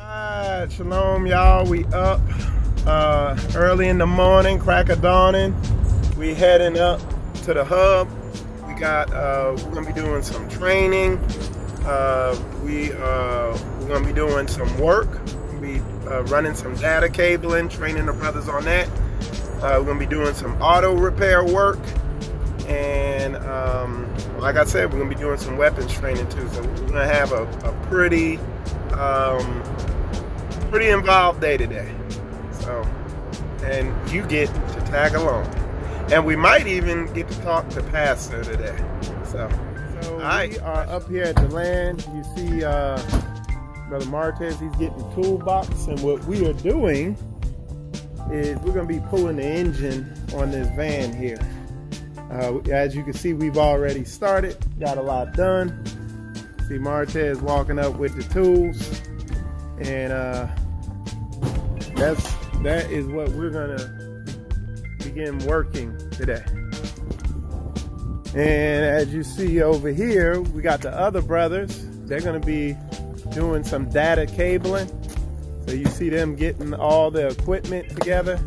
Alright, shalom y'all. We up early in the morning, crack of dawning. We heading up to the hub. We're gonna be doing some training. We're gonna be doing some work. We'll be running some data cabling, training the brothers on that. We're gonna be doing some auto repair work, and like I said, we're gonna be doing some weapons training too. So we're gonna have a pretty involved day today. So, and you get to tag along, and we might even get to talk to Pastor today. So we are up here at the land. You see Brother Martez, he's getting the toolbox, and what we are doing is we're going to be pulling the engine on this van here. As you can see, we've already started, got a lot done. See Martez walking up with the tools, and that is what we're going to begin working today. And as you see over here, we got the other brothers. They're going to be doing some data cabling. So you see them getting all the equipment together,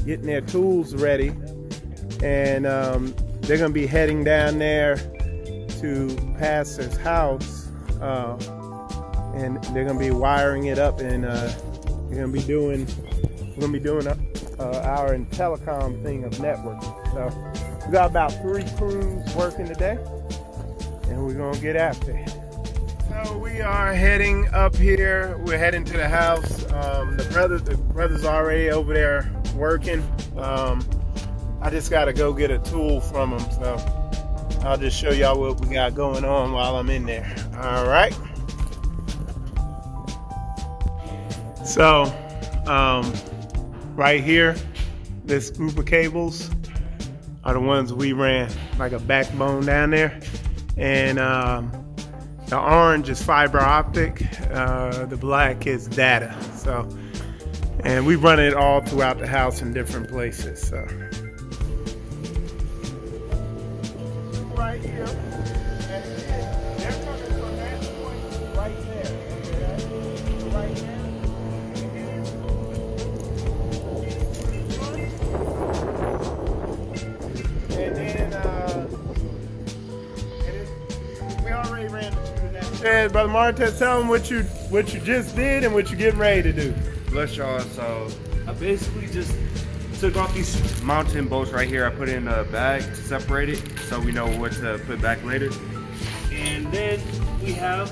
getting their tools ready. And they're going to be heading down there to Pastor's house. And they're going to be wiring it up, and we're going to be doing our telecom thing of networking. So we got about 3 crews working today, and we're gonna get after it. So we are heading up here. We're heading to the house. The brothers already over there working. I just gotta go get a tool from them, so I'll just show y'all what we got going on while I'm in there. All right. So right here, this group of cables are the ones we ran, like a backbone down there. And the orange is fiber optic, the black is data. So, and we run it all throughout the house in different places. So, right here, and they're coming from that point right there, right there. And then we already ran the two of that. Hey, Brother Martez, tell them what you just did and what you're getting ready to do. Bless y'all. So I basically just took off these mountain bolts right here. I put it in a bag to separate it so we know what to put back later. And then we have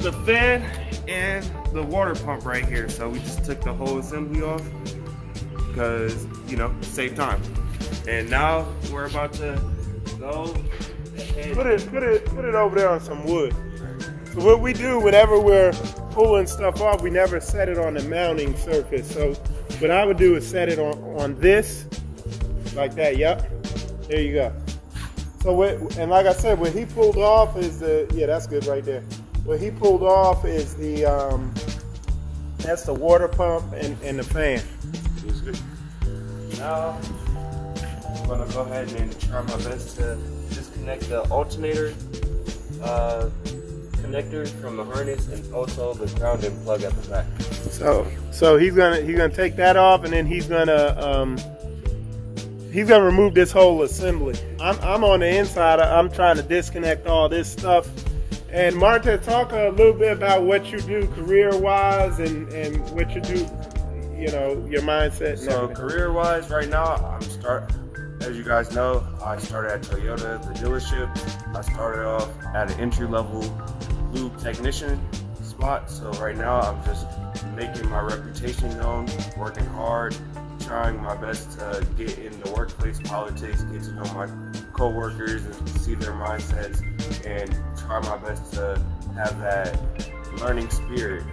the fan and the water pump right here. So we just took the whole assembly off because, you know, save time. And now we're about to go and put it over there on some wood. So what we do whenever we're pulling stuff off, we never set it on the mounting surface. So what I would do is set it on this, like that. Yep, there you go. So and like I said, what he pulled off is that's good right there. What he pulled off is that's the water pump and the fan. It's good. Now I'm gonna go ahead and try my best to disconnect the alternator connector from the harness, and also the grounding plug at the back. So he's gonna take that off, and then he's gonna remove this whole assembly. I'm on the inside. I'm trying to disconnect all this stuff. And Marta, talk a little bit about what you do career-wise and what you do, you know, your mindset. So career-wise, right now as you guys know, I started at Toyota, the dealership. I started off at an entry-level lube technician spot. So right now I'm just making my reputation known, working hard, trying my best to get in the workplace politics, get to know my co-workers and see their mindsets, and try my best to have that learning spirit,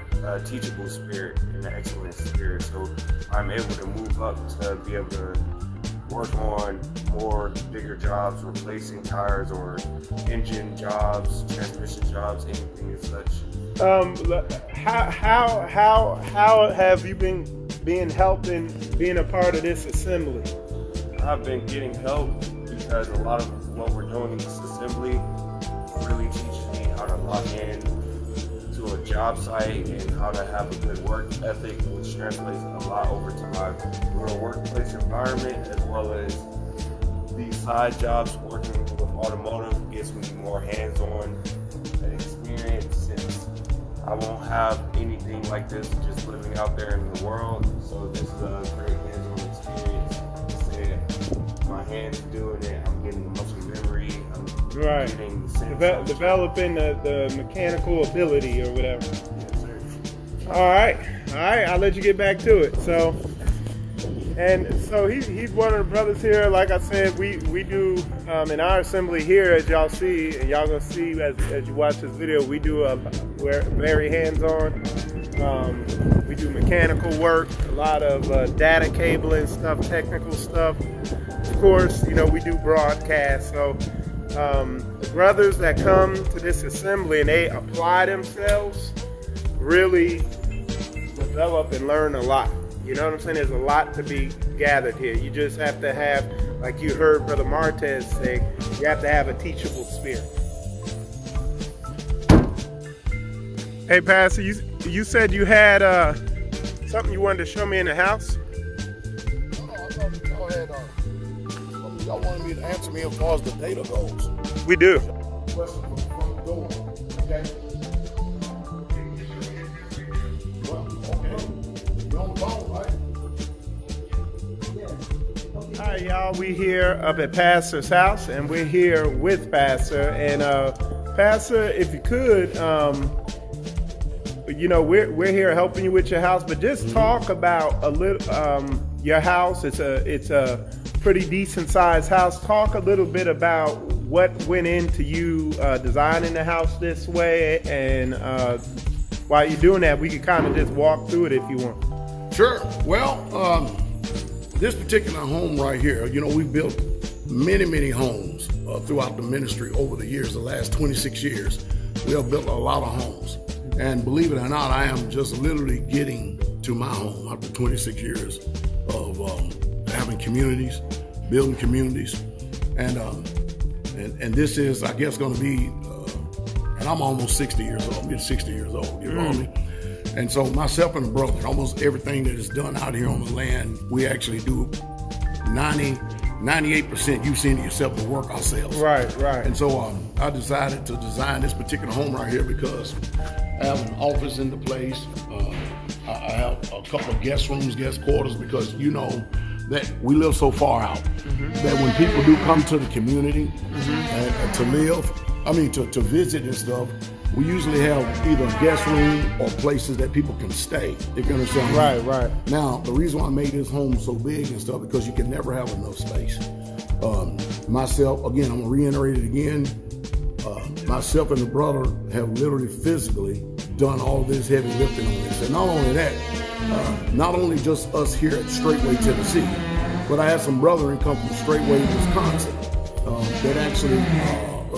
teachable spirit, and an excellent spirit. So I'm able to move up to be able to work on bigger jobs, replacing tires or engine jobs, transmission jobs, anything as such. How have you been being helped in being a part of this assembly? I've been getting help because a lot of what we're doing in this assembly really teaches me how to lock in to a job site and how to have a good work ethic, which translates a lot over to my real workplace environment, as well as these side jobs working with automotive gives me more hands-on experience, since I won't have anything like this just living out there in the world. So this is a great hands-on experience. My hands doing it, I'm getting the muscle memory, I'm getting the sense developing the mechanical ability or whatever. Yes, sir. All right, I'll let you get back to it. So he's one of the brothers here. Like I said, we do in our assembly here, as y'all see, and y'all gonna see as you watch this video, we're very hands-on. We do mechanical work, a lot of data cabling stuff, technical stuff. Of course, you know, we do broadcast. So the brothers that come to this assembly and they apply themselves really develop and learn a lot. You know what I'm saying? There's a lot to be gathered here. You just have to have, like you heard Brother Martez say, you have to have a teachable spirit. Hey, Pastor, you said you had something you wanted to show me in the house? No, I thought y'all wanted me to answer me as far as the data goes. We do. Question from the front door. Okay. Well, okay. You're on the phone, right? All right, y'all, we here up at Pastor's house, and we're here with Pastor. And Pastor, if you could, you know, we're here helping you with your house, but just talk about a little your house. It's a pretty decent sized house. Talk a little bit about what went into you designing the house this way, and while you're doing that, we can kind of just walk through it if you want. Sure. Well, this particular home right here, you know, we built many homes throughout the ministry over the years. The last 26 years, we have built a lot of homes. And believe it or not, I am just literally getting to my home after 26 years of having communities, building communities, and this is, I guess, going to be, and I'm almost 60 years old. I'm getting 60 years old, you know me. And so myself and the brother, almost everything that is done out here on the land, we actually do 98%. You've seen it yourself, to work ourselves. Right. And so I decided to design this particular home right here because I have an office in the place. I have a couple of guest rooms, guest quarters, because you know that we live so far out that when people do come to the community and to live, to visit and stuff, we usually have either a guest room or places that people can stay, if you understand. Right. Now, the reason why I made this home so big and stuff, because you can never have enough space. Myself, again, I'm gonna reiterate it again, myself and the brother have literally physically done all this heavy lifting on this. And not only that, not only just us here at Straitway, Tennessee, but I had some brethren come from Straitway, Wisconsin, that actually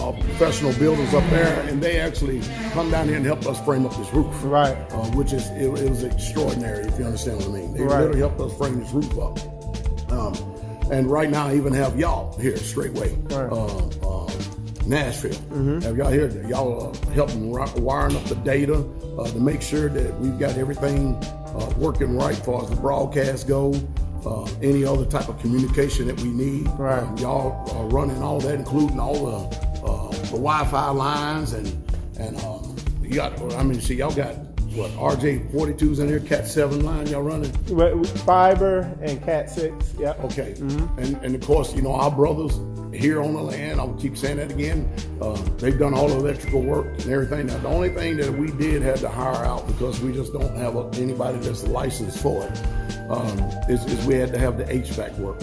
are professional builders up there, and they actually come down here and help us frame up this roof. Right. Which is, it was extraordinary, if you understand what I mean. They literally helped us frame this roof up. And right now I even have y'all here, Straitway, Nashville. Have y'all here? Y'all helping wiring up the data to make sure that we've got everything working right as far as the broadcast go. Any other type of communication that we need. Right. Y'all are running all that, including all the Wi-Fi lines and you got. See, y'all got what, RJ42s in here, Cat 7 line y'all running? Fiber and Cat 6. Yeah. Okay. And of course, you know, our brothers here on the land, I'll keep saying that again, they've done all the electrical work and everything. Now, the only thing that we did have to hire out, because we just don't have anybody that's licensed for it, is we had to have the HVAC work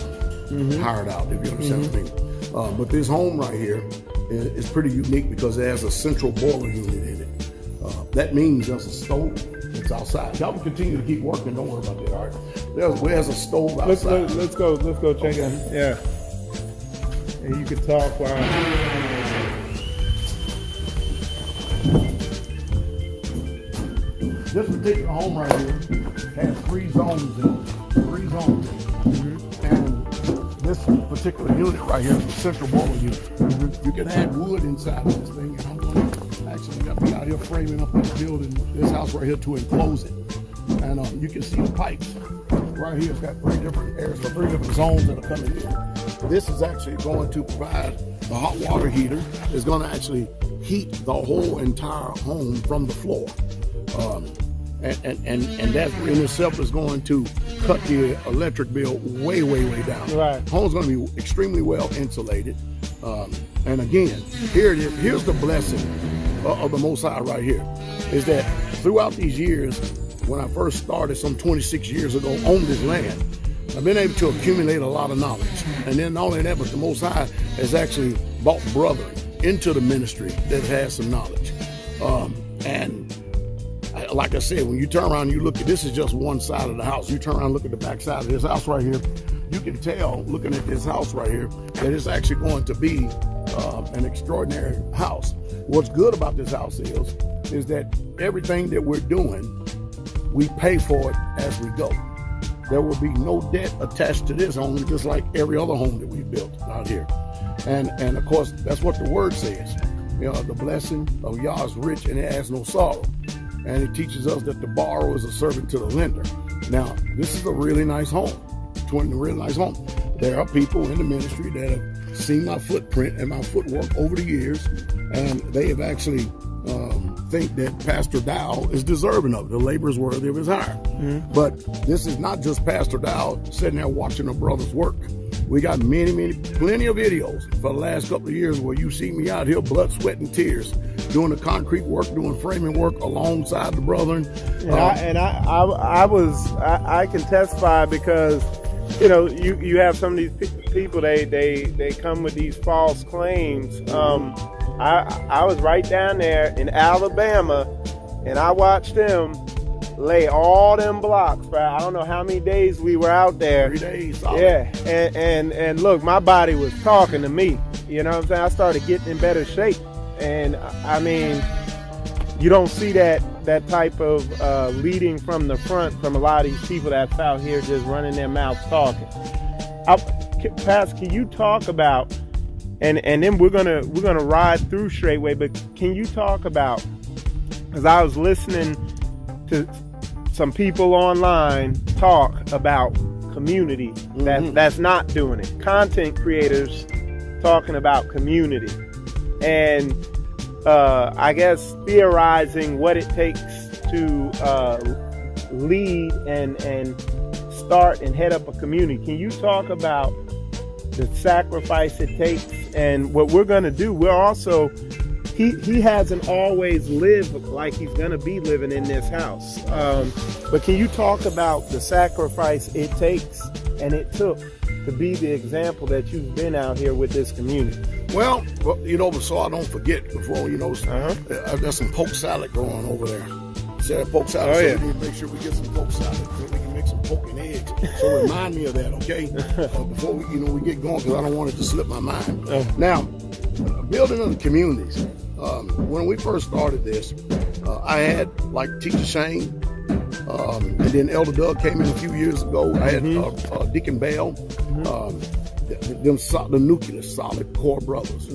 hired out, if you understand what I mean. But this home right here is pretty unique because it has a central boiler unit in it. That means there's a stove that's outside. Y'all can continue to keep working, don't worry about that, all right? There's a stove outside. Let's go check it. Yeah. And you can talk while this particular home right here has 3 zones in it. 3 zones in it. And this particular unit right here is a central boiler unit. You can add wood inside of this thing, and I'm going to actually got to be out here we're framing up this building, this house right here, to enclose it. And you can see the pipes right here. It's got 3 different areas for 3 different zones that are coming in. This is actually going to provide a hot water heater. It's going to actually heat the whole entire home from the floor. And that in itself is going to cut the electric bill way, way, way down. Right. The home's going to be extremely well insulated. And again, here it is. Here's the blessing of the Most High right here, is that throughout these years, when I first started some 26 years ago on this land, I've been able to accumulate a lot of knowledge. And then not only that, but the Most High has actually brought brethren into the ministry that has some knowledge. And like I said, when you turn around and you look at, this is just one side of the house. You turn around and look at the back side of this house right here, you can tell, looking at this house right here, that it's actually going to be an extraordinary house. What's good about this house is that everything that we're doing, we pay for it as we go. There will be no debt attached to this home, just like every other home that we've built out here. And of course, that's what the word says. You know, the blessing of Yah is rich and it has no sorrow. And it teaches us that the borrower is a servant to the lender. Now, this is a really nice home. A really nice home. There are people in the ministry that have seen my footprint and my footwork over the years, and they have actually think that Pastor Dow is deserving of it. The labor is worthy of his hire. Mm-hmm. But this is not just Pastor Dow sitting there watching a brother's work. We got plenty of videos for the last couple of years where you see me out here, blood, sweat, and tears, doing the concrete work, doing framing work alongside the brethren. I can testify because, you know, you have some of these people, they come with these false claims. I was right down there in Alabama, and I watched them lay all them blocks for I don't know how many days we were out there. 3 days. Solid. Yeah, and look, my body was talking to me. You know what I'm saying? I started getting in better shape, and I mean, you don't see that type of leading from the front from a lot of these people that's out here just running their mouths talking. Pastor, can you talk about, and then we're gonna ride through Straitway, but can you talk about, because I was listening to some people online talk about community that's not doing it. Content creators talking about community, and I guess theorizing what it takes to lead and start and head up a community. Can you talk about the sacrifice it takes and what we're going to do? We're also, he hasn't always lived like he's going to be living in this house. But can you talk about the sacrifice it takes and it took to be the example that you've been out here with this community? Well, you know, so I don't forget before, you know, there's some poke salad growing over there. See that poke salad? Oh, yeah. So we need to make sure we get some poke salad so we can make some poke and eggs. So remind me of that, okay? Before we get going, because I don't want it to slip my mind. Now, building of the communities. When we first started this, I had like Teacher Shane, and then Elder Doug came in a few years ago. I had Deacon Bell, the nucleus, solid core brothers.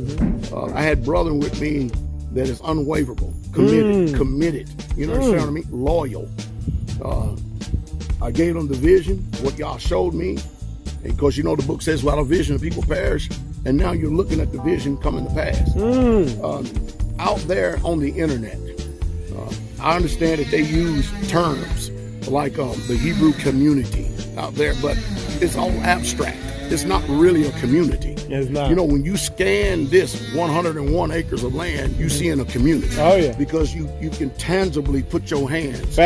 I had brethren with me that is unwaverable, committed. You know what I mean? Loyal. I gave them the vision, what y'all showed me, because you know the book says, without a vision, the people perish. And now you're looking at the vision coming to pass. Out there on the internet, I understand that they use terms like the Hebrew community out there, but it's all abstract. It's not really a community. It's not. You know, when you scan this 101 acres of land, you see in a community. Oh, yeah. Because you can tangibly put your hands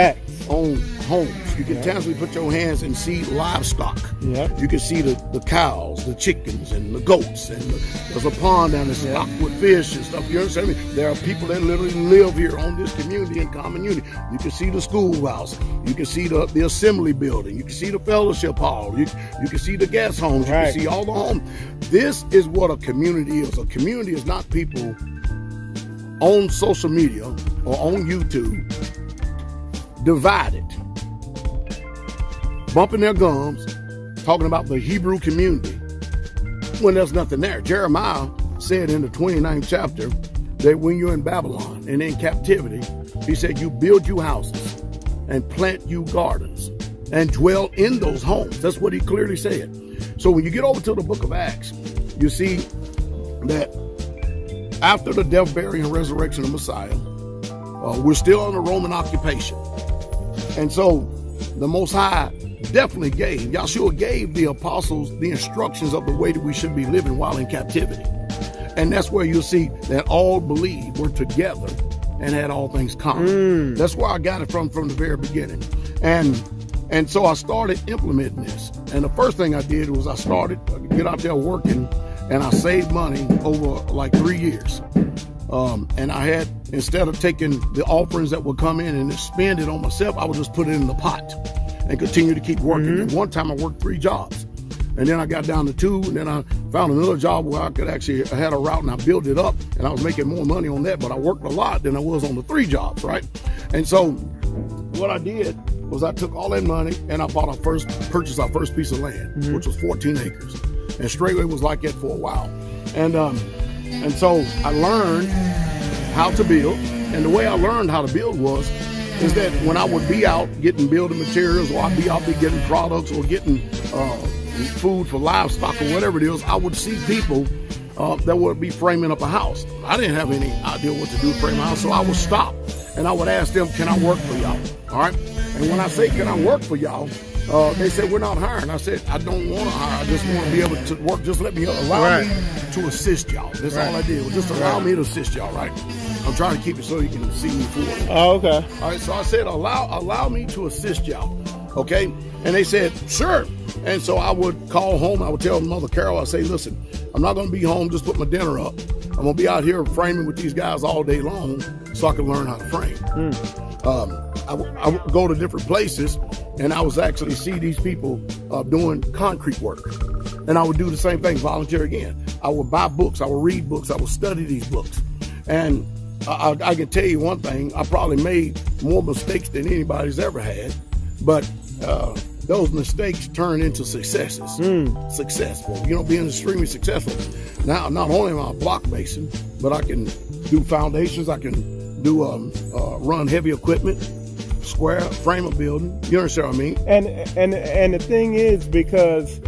on homes. You can tangibly put your hands and see livestock. Yep. You can see the cows, the chickens, and the goats, and there's a pond down there stocked with fish and stuff. You understand me? There are people that literally live here on this community in common unity. You can see the schoolhouse. You can see the assembly building. You can see the fellowship hall. You can see the guest homes. You can see all the homes. This is what a community is. A community is not people on social media or on YouTube divided, bumping their gums, talking about the Hebrew community when there's nothing there. Jeremiah said in the 29th chapter, that when you're in Babylon and in captivity, he said, you build you houses and plant you gardens and dwell in those homes. That's what he clearly said. So when you get over to the book of Acts, you see that after the death, burial, and resurrection of Messiah, we're still under Roman occupation. And so the Most High definitely Yahshua gave the apostles the instructions of the way that we should be living while in captivity. And that's where you'll see that all believed were together and had all things common. That's where I got it from the very beginning. And so I started implementing this. And the first thing I did was I started get out there working, and I saved money over like 3 years. And I had, instead of taking the offerings that would come in and spend it on myself, I would just put it in the pot and continue to keep working. And one time I worked 3 jobs. And then I got down to 2, and then I found another job where I had a route and I built it up, and I was making more money on that, but I worked a lot than I was on the 3 jobs, right? And so what I did was I took all that money and I purchased our first piece of land, which was 14 acres. And Straitway was like that for a while. And so I learned how to build. And the way I learned how to build is that when I would be out getting building materials, or I'd be out there getting products or getting food for livestock or whatever it is, I would see people that would be framing up a house. I didn't have any idea what to do to frame a house, so I would stop and I would ask them, can I work for y'all? All right. And when I say, can I work for y'all? They said, we're not hiring. I said, I don't want to hire. I just want to be able to work. Just let me allow me to assist y'all. That's all I did. Just allow me to assist y'all, right? I'm trying to keep it so you can see me forward. Oh, okay. All right, so I said, allow me to assist y'all, okay? And they said, sure. And so I would call home. I would tell Mother Carol, I say, listen, I'm not going to be home. Just put my dinner up. I'm going to be out here framing with these guys all day long so I can learn how to frame. I would go to different places, and I was actually see these people doing concrete work. And I would do the same thing, volunteer again. I would buy books. I would read books. I would study these books. And I can tell you one thing, I probably made more mistakes than anybody's ever had, but those mistakes turn into successes. Successful, being extremely successful. Now, not only am I a block mason, but I can do foundations, I can do run heavy equipment, square, frame a building. You understand what I mean? And the thing is, because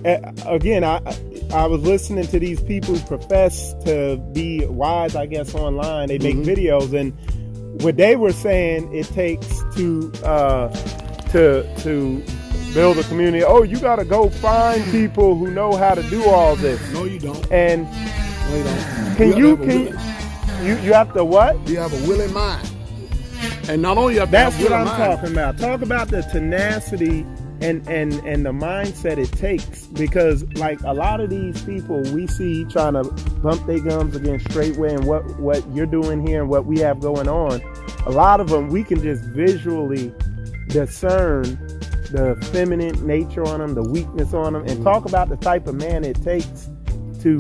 again, I was listening to these people who profess to be wise, I guess, online. They make videos, and what they were saying it takes to build a community. Oh, you got to go find people who know how to do all this. No, you don't. And no, you don't. You have to what? You have a willing mind. And not only have that's what I'm talking about. Talk about the tenacity and the mindset it takes, because like a lot of these people we see trying to bump their gums against Straitway and what you're doing here and what we have going on, a lot of them we can just visually discern the feminine nature on them, the weakness on them, and talk about the type of man it takes to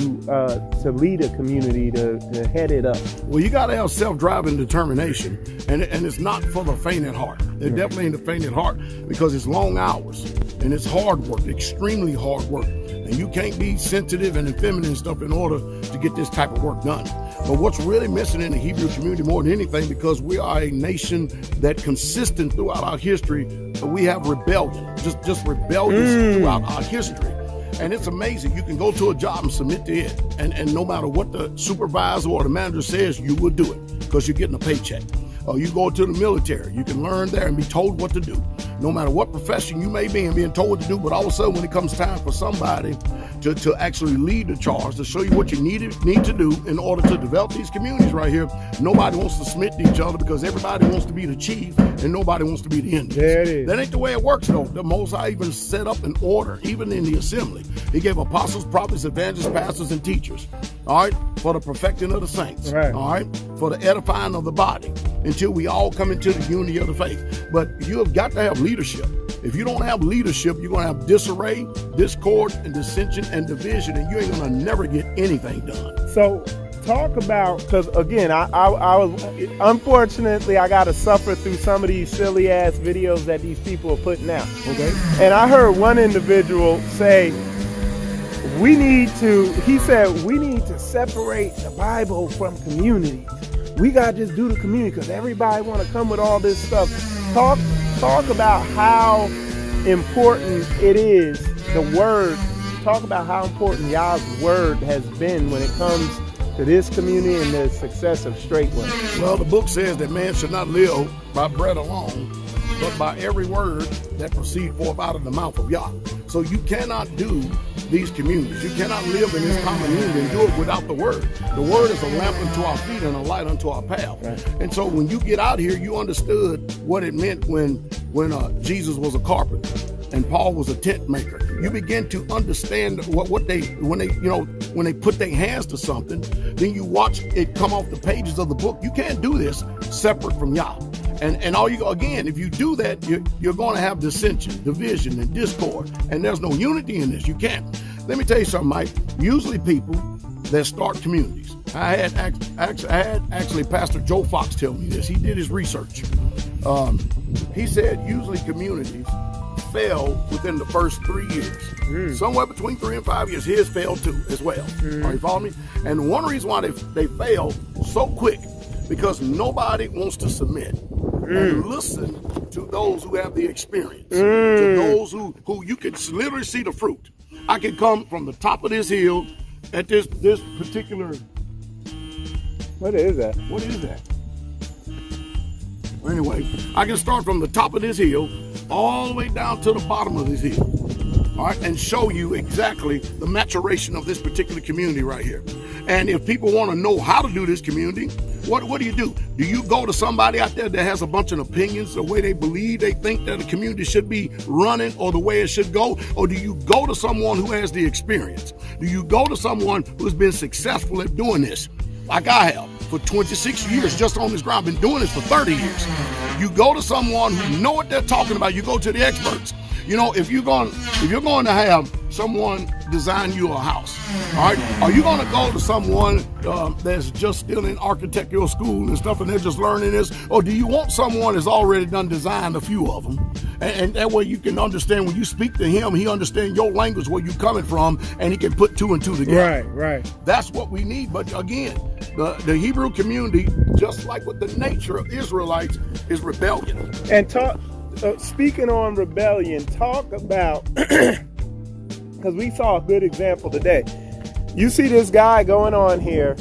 lead a community, to head it up. Well, you got to have self-driving determination, and it's not for the faint at heart. It definitely ain't the faint at heart, because it's long hours and it's hard work, extremely hard work, and you can't be sensitive and feminine and stuff in order to get this type of work done. But what's really missing in the Hebrew community more than anything, because we are a nation that consistent throughout our history, we have rebellion, just rebellious throughout our history. And it's amazing. You can go to a job and submit to it, and no matter what the supervisor or the manager says, you will do it because you're getting a paycheck. Or you go to the military, you can learn there and be told what to do. No matter what profession you may be in, being told what to do, but all of a sudden when it comes time for somebody to actually lead the charge, to show you what you need to do in order to develop these communities right here, nobody wants to submit to each other because everybody wants to be the chief and nobody wants to be the Indians. There it is. That ain't the way it works, though. The Most High even set up an order, even in the assembly. He gave apostles, prophets, evangelists, pastors, and teachers, all right, for the perfecting of the saints, right, all right, for the edifying of the body, until we all come into the unity of the faith. But you have got to have leadership. If you don't have leadership, you're going to have disarray, discord, and dissension and division, and you ain't going to never get anything done. So talk about, because again, I was, unfortunately, I got to suffer through some of these silly ass videos that these people are putting out. Okay. And I heard one individual say, we need to, he said, we need to separate the Bible from communities. We got to just do the community because everybody want to come with all this stuff. Talk about how important it is, the word. Talk about how important Yah's word has been when it comes to this community and the success of Straitway. Well, the book says that man should not live by bread alone, but by every word that proceeds forth out of the mouth of Yah. So you cannot do these communities. You cannot live in this common unity and do it without the word. The word is a lamp unto our feet and a light unto our path. Right. And so when you get out here, you understood what it meant when Jesus was a carpenter and Paul was a tent maker. You begin to understand when they put their hands to something, then you watch it come off the pages of the book. You can't do this separate from Yah. And all you again, if you do that, you're going to have dissension, division, and discord. And there's no unity in this. You can't. Let me tell you something, Mike. Usually people that start communities. I had actually Pastor Joe Fox tell me this. He did his research. He said usually communities fail within the first 3 years. Somewhere between 3 and 5 years. His failed too as well. Are you following me? And one reason why they fail so quick, because nobody wants to submit and listen to those who have the experience, to those who you can literally see the fruit. I can come from the top of this hill at this particular. What is that? What is that? Anyway, I can start from the top of this hill all the way down to the bottom of this hill. All right, and show you exactly the maturation of this particular community right here. And if people want to know how to do this community, what do? Do you go to somebody out there that has a bunch of opinions, the way they believe, they think that a community should be running or the way it should go? Or do you go to someone who has the experience? Do you go to someone who's been successful at doing this, like I have for 26 years just on this ground, been doing this for 30 years? You go to someone who know what they're talking about. You go to the experts. You know, if you're going to have someone design you a house, all right, are you going to go to someone that's just still in architectural school and stuff and they're just learning this? Or do you want someone that's already done designed a few of them? And that way you can understand when you speak to him, he understands your language, where you're coming from, and he can put 2 and 2 together. Right. That's what we need. But again, the Hebrew community, just like with the nature of Israelites, is rebellion. And speaking on rebellion, talk about, because we saw a good example today. You see this guy going on here.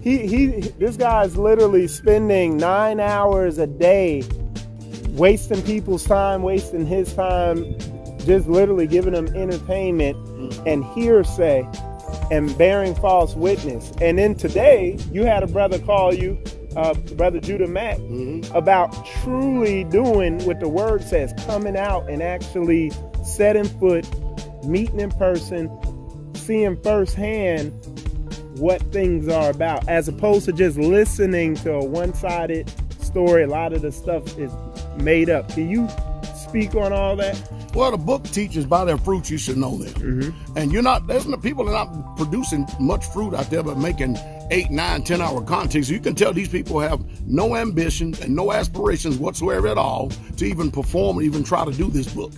This guy's literally spending 9 hours a day wasting people's time, wasting his time, just literally giving them entertainment and hearsay and bearing false witness. And then today, you had a brother call you, Brother Judah Mack, about truly doing what the word says, coming out and actually setting foot, meeting in person, seeing firsthand what things are about, as opposed to just listening to a one-sided story. A lot of the stuff is made up. Can you speak on all that? Well, the book teaches by their fruits you should know them. And people are not producing much fruit out there, but making 8, 9, 10 hour content. So you can tell these people have no ambition and no aspirations whatsoever at all to even perform or even try to do this book.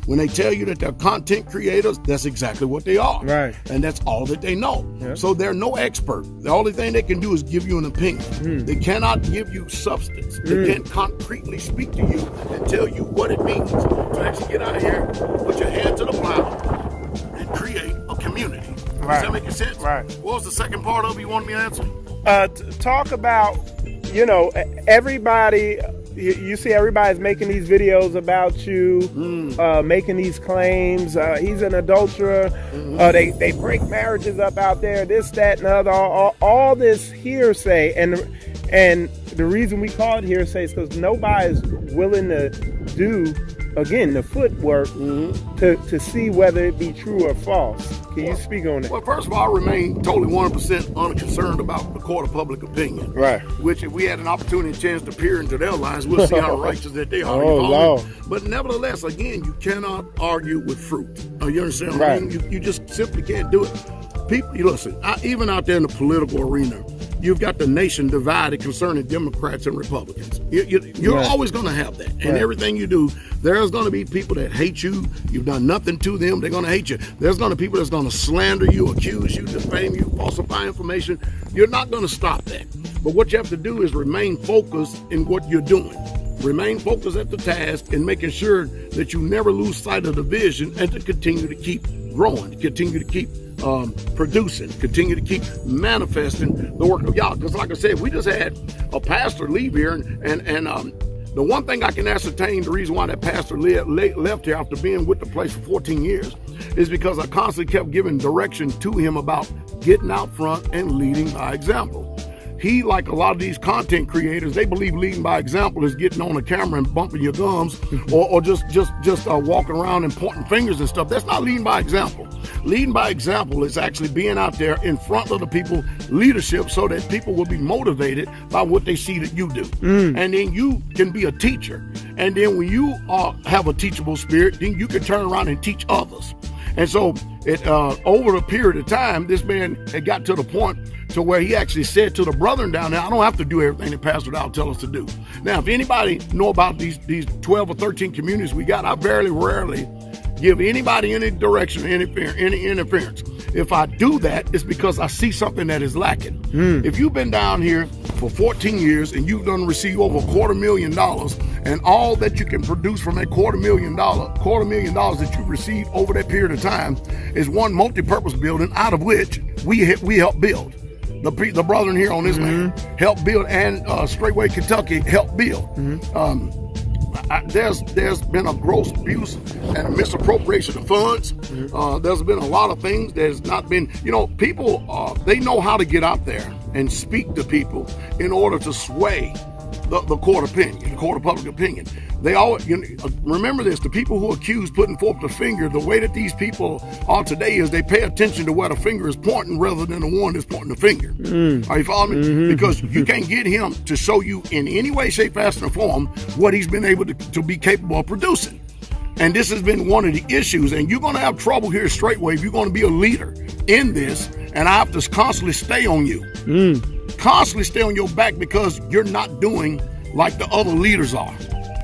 When they tell you that they're content creators, that's exactly what they are. Right. And that's all that they know. Yeah. So they're no expert. The only thing they can do is give you an opinion. They cannot give you substance. They can't concretely speak to you and tell you what it means to actually get out here, put your hand to the plow, and create a community. Does that make sense? Right. What was the second part of it you wanted me to answer? Talk about, everybody. You see everybody's making these videos about you, making these claims. He's an adulterer. They break marriages up out there, this, that, and the other. All this hearsay. And the reason we call it hearsay is because nobody's willing to do, again, the footwork to see whether it be true or false. Can you speak on that? Well, first of all, I remain totally 100% unconcerned about the court of public opinion. Right. Which, if we had an opportunity and chance to peer into their lives, we'll see how righteous that they are. Lord. But nevertheless, again, you cannot argue with fruit. You understand what right. I mean? You just simply can't do it. People, listen, even out there in the political arena, you've got the nation divided concerning Democrats and Republicans. You're always going to have that. And everything you do, there's going to be people that hate you. You've done nothing to them. They're going to hate you. There's going to be people that's going to slander you, accuse you, defame you, falsify information. You're not going to stop that. But what you have to do is remain focused in what you're doing. Remain focused at the task and making sure that you never lose sight of the vision, and to continue to keep growing, continue to keep producing, continue to keep manifesting the work of God. Because like I said, we just had a pastor leave here, and the one thing I can ascertain, the reason why that pastor left here after being with the place for 14 years is because I constantly kept giving direction to him about getting out front and leading by example. He, like a lot of these content creators, they believe leading by example is getting on the camera and bumping your gums, or just walking around and pointing fingers and stuff. That's not leading by example. Leading by example is actually being out there in front of the people, leadership, so that people will be motivated by what they see that you do. And then you can be a teacher. And then when you have a teachable spirit, then you can turn around and teach others. And so over a period of time, this man had got to the point to where he actually said to the brethren down there, I don't have to do everything that Pastor Dow tells us to do. Now, if anybody know about these 12 or 13 communities we got, I very rarely give anybody any direction or any interference. If I do that, it's because I see something that is lacking. If you've been down here for 14 years and you've done receive over $250,000, and all that you can produce from that $250,000 that you've received over that period of time is one multi-purpose building, out of which we help build. The brethren here on this land helped build, and Straitway, Kentucky helped build. There's been a gross abuse and a misappropriation of funds. There's been a lot of things. There's not been, people, they know how to get out there and speak to people in order to sway the court opinion, the court of public opinion. They all, remember this, the people who accuse putting forth the finger, the way that these people are today is they pay attention to where the finger is pointing rather than the one that's pointing the finger. Are you following me? Because you can't get him to show you in any way, shape, fashion, or form what he's been able to be capable of producing. And this has been one of the issues, and you're going to have trouble here Straitway if you're going to be a leader in this, and I have to constantly stay on you. Constantly stay on your back because you're not doing like the other leaders are.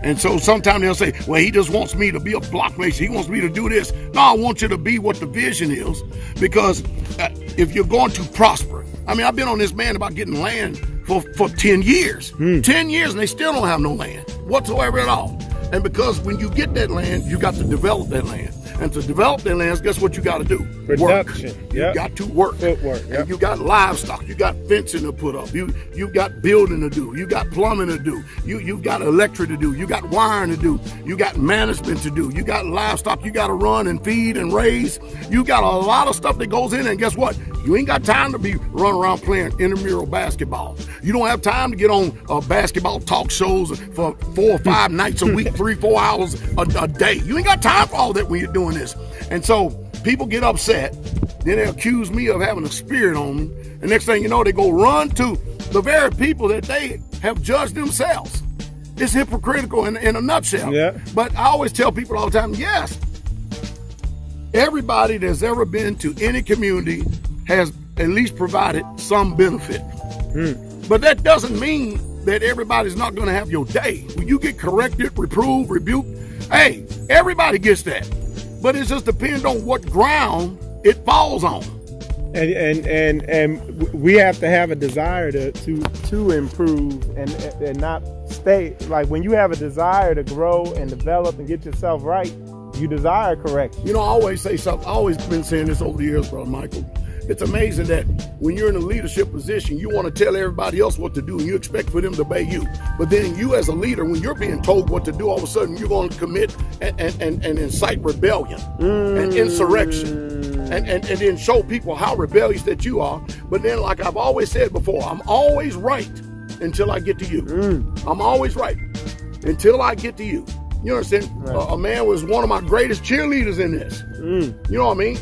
And so sometimes they'll say, well, he just wants me to be a block mason. He wants me to do this. No, I want you to be what the vision is, because if you're going to prosper, I mean, I've been on this man about getting land for 10 years. 10 years, and they still don't have no land whatsoever at all. And because when you get that land, you got to develop that land. And to develop that land, guess what you got to do? Production. Work. You got to work. Footwork. And you got livestock. You got fencing to put up. You got building to do. You got plumbing to do. You've got electric to do. You got wiring to do. You got management to do. You got livestock you got to run and feed and raise. You got a lot of stuff that goes in. And guess what? You ain't got time to be running around playing intramural basketball. You don't have time to get on basketball talk shows for 4 or 5 nights a week, 3-4 hours a day. You ain't got time for all that when you're doing this. And so people get upset. Then they accuse me of having a spirit on me. And next thing you know, they go run to the very people that they have judged themselves. It's hypocritical in a nutshell. Yeah. But I always tell people all the time, yes, everybody that's ever been to any community has at least provided some benefit. But that doesn't mean that everybody's not going to have your day. When you get corrected, reproved, rebuked, hey, everybody gets that. But it just depends on what ground it falls on. And we have to have a desire to improve and not stay. Like when you have a desire to grow and develop and get yourself right, you desire correction. I always say something. I've always been saying this over the years, Brother Michael. It's amazing that when you're in a leadership position, you want to tell everybody else what to do and you expect for them to obey you. But then you as a leader, when you're being told what to do, all of a sudden you're going to commit and incite rebellion and insurrection and then show people how rebellious that you are. But then, like I've always said before, I'm always right until I get to you. I'm always right until I get to you. You understand? Right. A man was one of my greatest cheerleaders in this. You know what I mean?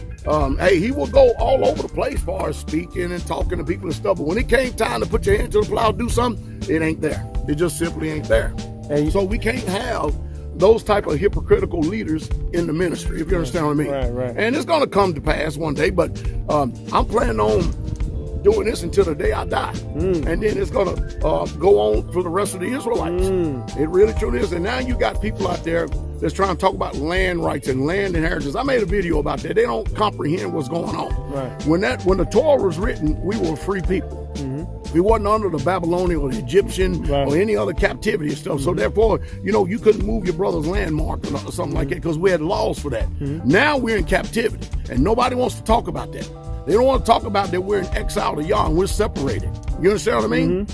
Hey, he will go all over the place as far as speaking and talking to people and stuff. But when it came time to put your hand to the plow, do something, it ain't there. It just simply ain't there. And so we can't have those type of hypocritical leaders in the ministry, if you understand what I mean. Right. And it's going to come to pass one day, but I'm planning on doing this until the day I die. And then it's going to go on for the rest of the Israelites. It really truly is. And now you got people out there that's trying to talk about land rights and land inheritance. I made a video about that. They don't comprehend what's going on. Right. When the Torah was written, we were free people. We wasn't under the Babylonian or the Egyptian or any other captivity and stuff. So therefore, you couldn't move your brother's landmark or something like that because we had laws for that. Now we're in captivity, and nobody wants to talk about that. They don't want to talk about that we're in exile to Yah and we're separated. You understand what I mean?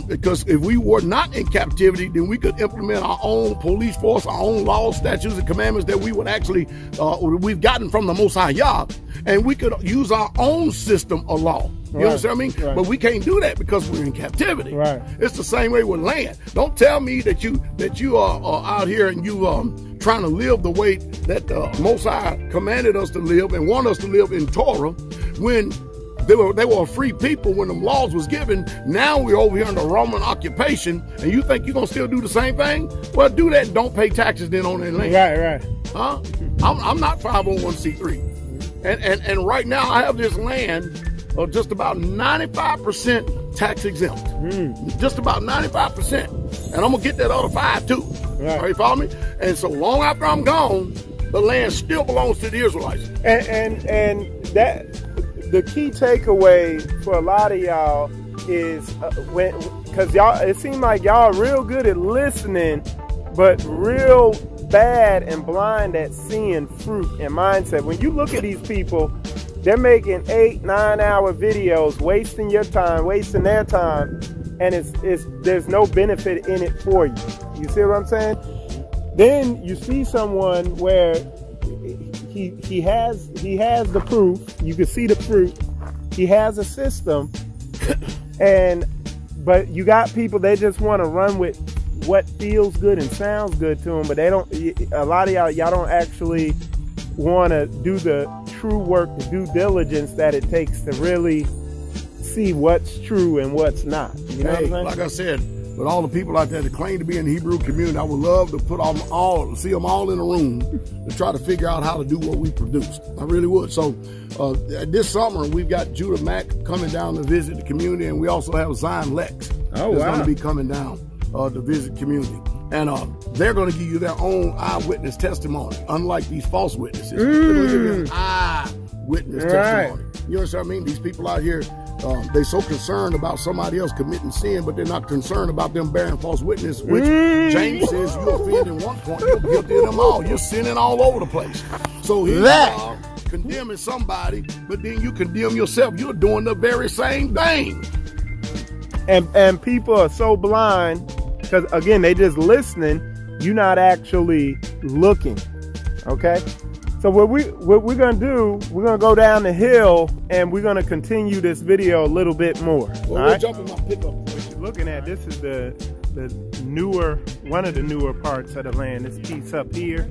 Because if we were not in captivity, then we could implement our own police force, our own laws, statutes, and commandments that we would actually, we've gotten from the Most High Yah, and we could use our own system of law. You understand what I mean? But we can't do that because we're in captivity. It's the same way with land. Don't tell me that you are out here and you trying to live the way that the Most High commanded us to live and want us to live in Torah when they were a free people when the laws was given. Now we're over here under Roman occupation, and you think you're gonna still do the same thing? Well, do that and don't pay taxes then on that land. Right. Huh? I'm not 501c3, and right now I have this land just about 95% tax exempt. Just about 95%, and I'm gonna get that other 5 too. Right. You follow me? And so long after I'm gone, the land still belongs to the Israelites. And that. The key takeaway for a lot of y'all is because y'all, it seems like y'all are real good at listening, but real bad and blind at seeing fruit and mindset. When you look at these people, they're making 8-9 hour videos, wasting your time, wasting their time, and there's no benefit in it for you. You see what I'm saying? Then you see someone where he has the proof. You can see the fruit. He has a system, but you got people, they just want to run with what feels good and sounds good to them, but they don't. A lot of y'all don't actually want to do the true work, the due diligence that it takes to really see what's true and what's not. You know what I'm saying? Like I said, with all the people out there that claim to be in the Hebrew community, I would love to see them all in a room to try to figure out how to do what we produced. I really would. So this summer, we've got Judah Mack coming down to visit the community, and we also have Zion Lex that's going to be coming down to visit community. And they're going to give you their own eyewitness testimony, unlike these false witnesses. They're going to give you an eyewitness testimony. You understand what I mean? These people out here, they're so concerned about somebody else committing sin, but they're not concerned about them bearing false witness, which James says you offend in one point, you're guilty of them all. You're sinning all over the place. So here you are condemning somebody, but then you condemn yourself. You're doing the very same thing. And people are so blind because, again, they just listening. You're not actually looking. Okay? So what we're going to do, we're going to go down the hill and we're going to continue this video a little bit more. Well, we're jumping my pickup. What you're looking at, this is the newer, one of the newer parts of the land, this piece up here.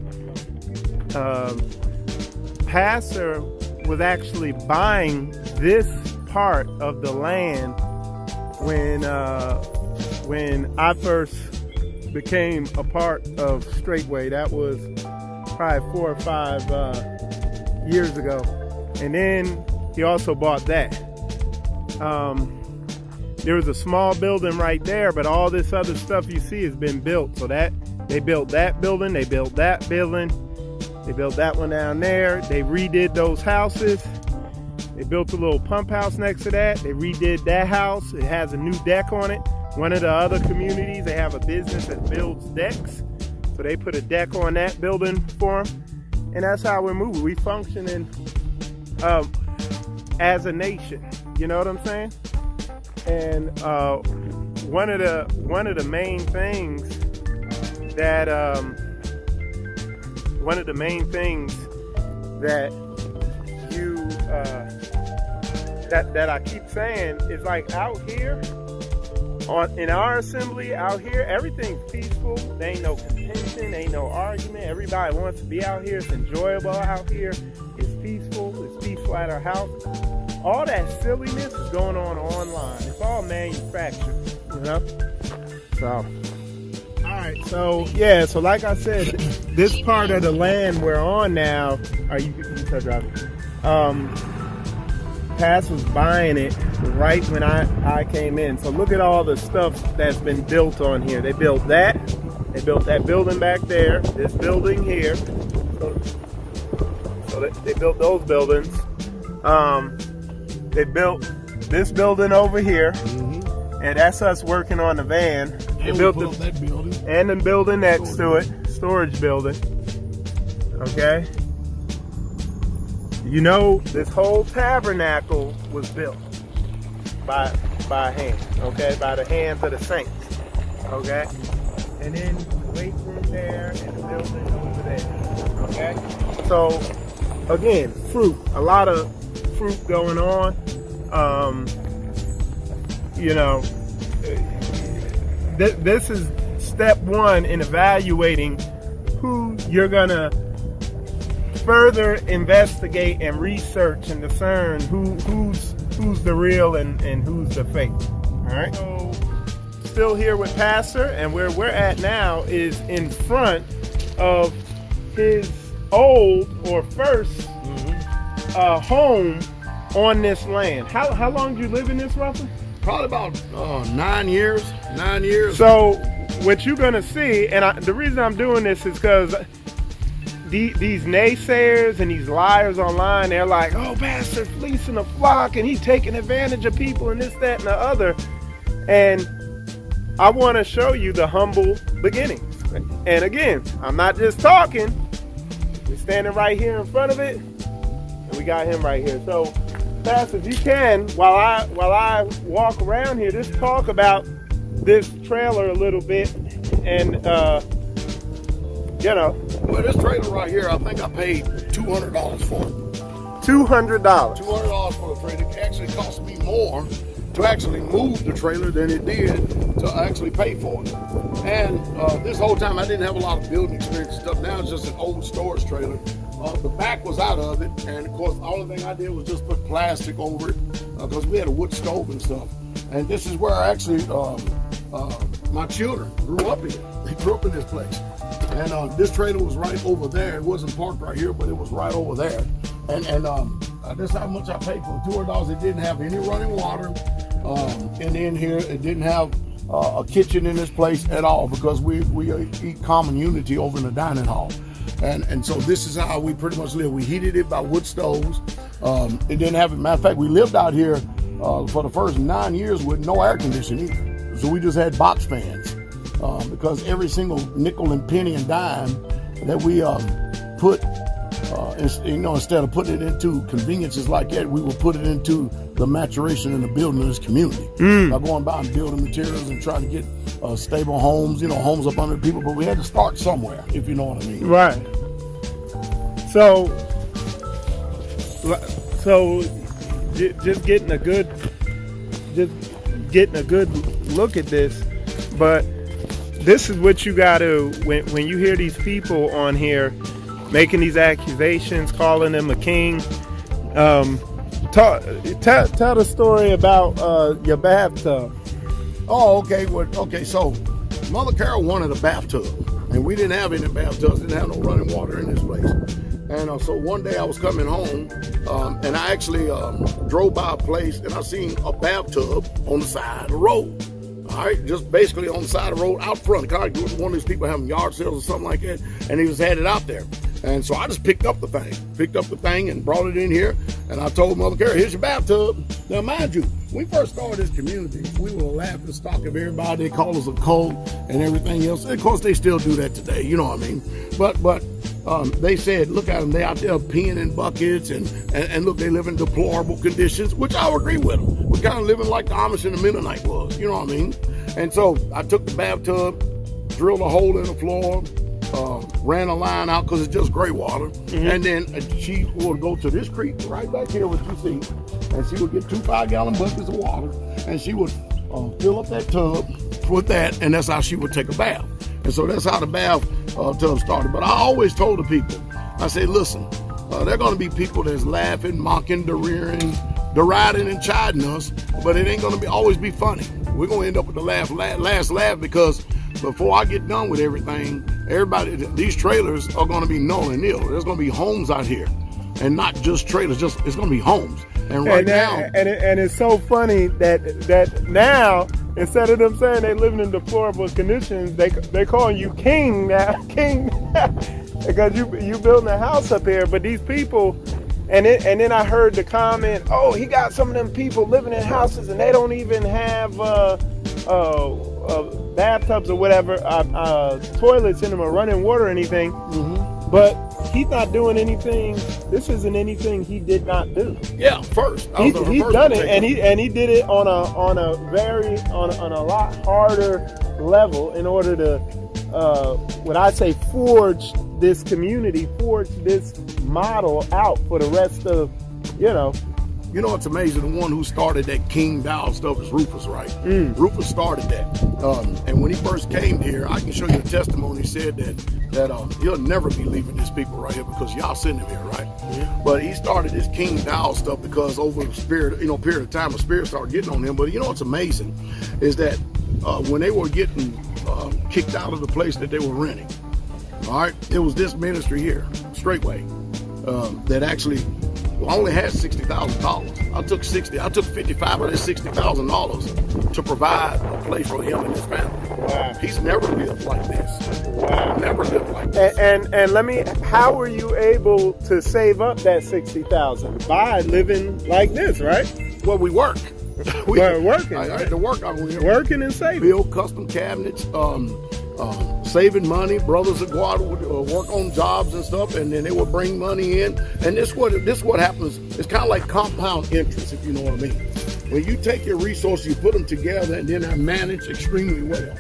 Pastor was actually buying this part of the land when I first became a part of Straitway. That was probably 4 or 5 years ago, and then he also bought that. There was a small building right there, but all this other stuff you see has been built. So that they built that building, they built that building, they built that one down there. They redid those houses. They built a little pump house next to that. They redid that house. It has a new deck on it. One of the other communities, they have a business that builds decks. So they put a deck on that building for them. And that's how we're moving. We functioning as a nation. You know what I'm saying? And one of the main things that you that I keep saying is, like, out here in our assembly out here, everything's peaceful. There ain't no contention, ain't no argument. Everybody wants to be out here. It's enjoyable out here. It's peaceful. It's peaceful at our house. All that silliness is going on online. It's all manufactured, you know? So, all right. So, yeah. So, like I said, this part of the land we're on now, you start driving. Pass was buying it right when I came in. So look at all the stuff that's been built on here. They built that. They built that building back there. This building here. So they built those buildings. They built this building over here. And that's us working on the van. They built that building. And the building next to it. Storage building. Okay. You know, this whole tabernacle was built by hand, okay, by the hands of the saints, okay, and then the weight room there and the building over there, okay. So again, fruit, a lot of fruit going on. You know, this is step one in evaluating who you're gonna further investigate and research and discern who's the real and who's the fake. All right. So still here with Pastor, and where we're at now is in front of his old or first home on this land. How long did you live in this, roughly? Probably about 9 years. 9 years. So what you're gonna see, and the reason I'm doing this is because these naysayers and these liars online, they're like, oh, Pastor's fleecing the flock and he's taking advantage of people and this, that, and the other. And I want to show you the humble beginnings. And again, I'm not just talking. We're standing right here in front of it, and we got him right here. So, Pastor, if you can, while I walk around here, just talk about this trailer a little bit, and you know. Well, this trailer right here, I think I paid $200 for it. $200. $200 for the trailer. It actually cost me more to actually move the trailer than it did to actually pay for it. And this whole time I didn't have a lot of building experience and stuff. Now it's just an old storage trailer. The back was out of it, and of course the only thing I did was just put plastic over it because we had a wood stove and stuff. And this is where actually my children grew up in. They grew up in this place. And this trailer was right over there. It wasn't parked right here, but it was right over there. And this is how much I paid for $200. It didn't have any running water. And in here, it didn't have a kitchen in this place at all because we eat common unity over in the dining hall. And so this is how we pretty much live. We heated it by wood stoves. It didn't have, matter of fact, we lived out here for the first 9 years with no air conditioning either. So we just had box fans. Because every single nickel and penny and dime that we put, instead of putting it into conveniences like that, we would put it into the maturation and the building of this community. By going by and building materials and trying to get stable homes, homes up under people. But we had to start somewhere, if you know what I mean. Right. So just getting a good look at this, but this is what you got to, when you hear these people on here making these accusations, calling him a king, tell the story about your bathtub. Oh, okay. Well, okay, so Mother Carol wanted a bathtub, and we didn't have any bathtubs, didn't have no running water in this place. And so one day I was coming home, and I actually drove by a place, and I seen a bathtub on the side of the road. All right, just basically on the side of the road out front. Kind of one of these people having yard sales or something like that, and he just had it out there. And so I just picked up the thing and brought it in here, and I told Mother Carol, here's your bathtub. Now, mind you, when we first started this community, we were laughing stock of everybody. They called us a cult and everything else. And of course, they still do that today, you know what I mean? But they said, look at them, they out there peeing in buckets, and look, they live in deplorable conditions, which I would agree with them. We're kind of living like the Amish and the Mennonite was, you know what I mean? And so I took the bathtub, drilled a hole in the floor, ran a line out because it's just gray water, and then she would go to this creek right back here, what you see, and she would get 2 5-gallon buckets of water, and she would fill up that tub with that, and that's how she would take a bath. And so that's how the bath tub started. But I always told the people, I say, listen, there are going to be people that's laughing, mocking, deriding, and chiding us, but it ain't going to always be funny. We're going to end up with the last laugh because before I get done with everything, these trailers are going to be null and nil. There's going to be homes out here, and not just trailers, it's going to be homes. And right now, and it's so funny that now, instead of them saying they living in deplorable conditions, they calling you king now, king, because you building a house up here. But these people, and then I heard the comment, oh, he got some of them people living in houses and they don't even have bathtubs or whatever, toilets in them or running water or anything. But he's not doing anything. This isn't anything he did not do. Yeah, first he's done it, and he did it on a lot harder level in order to when I say forge this community, forge this model out for the rest of, You know, it's amazing. The one who started that King Dow stuff is Rufus, right? Rufus started that. And when he first came here, I can show you a testimony. He said that he'll never be leaving his people right here because y'all send him here, right? But he started this King Dow stuff because over the period of time, the spirit started getting on him. But you know what's amazing is that when they were getting kicked out of the place that they were renting, all right, it was this ministry here, Straitway, that actually only had $60,000. I took 55 of that $60,000 to provide a place for him and his family. Wow. He's never lived like this. Wow. Never lived like this. And how were you able to save up that $60,000? By living like this, right? Well, we work. We're working. I had to work. Working and saving. Build custom cabinets, saving money. Brothers would go out would work on jobs and stuff, and then they would bring money in. And this what happens. It's kind of like compound interest, if you know what I mean. When you take your resources, you put them together, and then they're managed extremely well.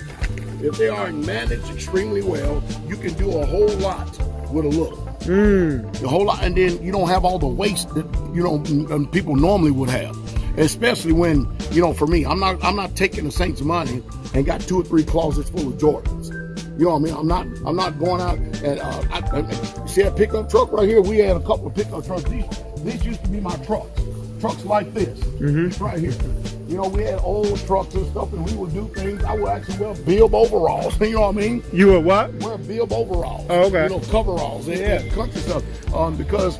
If they are managed extremely well, you can do a whole lot with a little. A whole lot, and then you don't have all the waste that people normally would have. Especially when, for me, I'm not taking the Saints' money and got 2 or 3 closets full of Jordans. You know what I mean? I'm not going out and see that pickup truck right here? We had a couple of pickup trucks. These used to be my trucks like this, right here. We had old trucks and stuff, and we would do things. I would actually wear bib overalls. You know what I mean? You would what? Wear bib overalls. Oh, okay. Coveralls. Yeah, country stuff. Because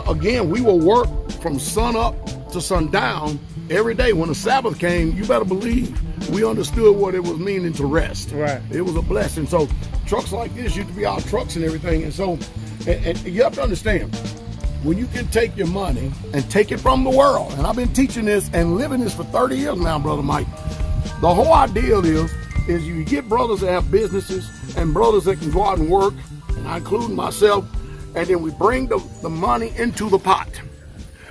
again, we will work from sun up to sundown every day. When the Sabbath came, you better believe we understood what it was meaning to rest. Right. It was a blessing. So trucks like this used to be our trucks and everything. And so, and you have to understand, when you can take your money and take it from the world, and I've been teaching this and living this for 30 years now, Brother Mike, the whole idea is you get brothers that have businesses and brothers that can go out and work, and I include myself, and then we bring the money into the pot.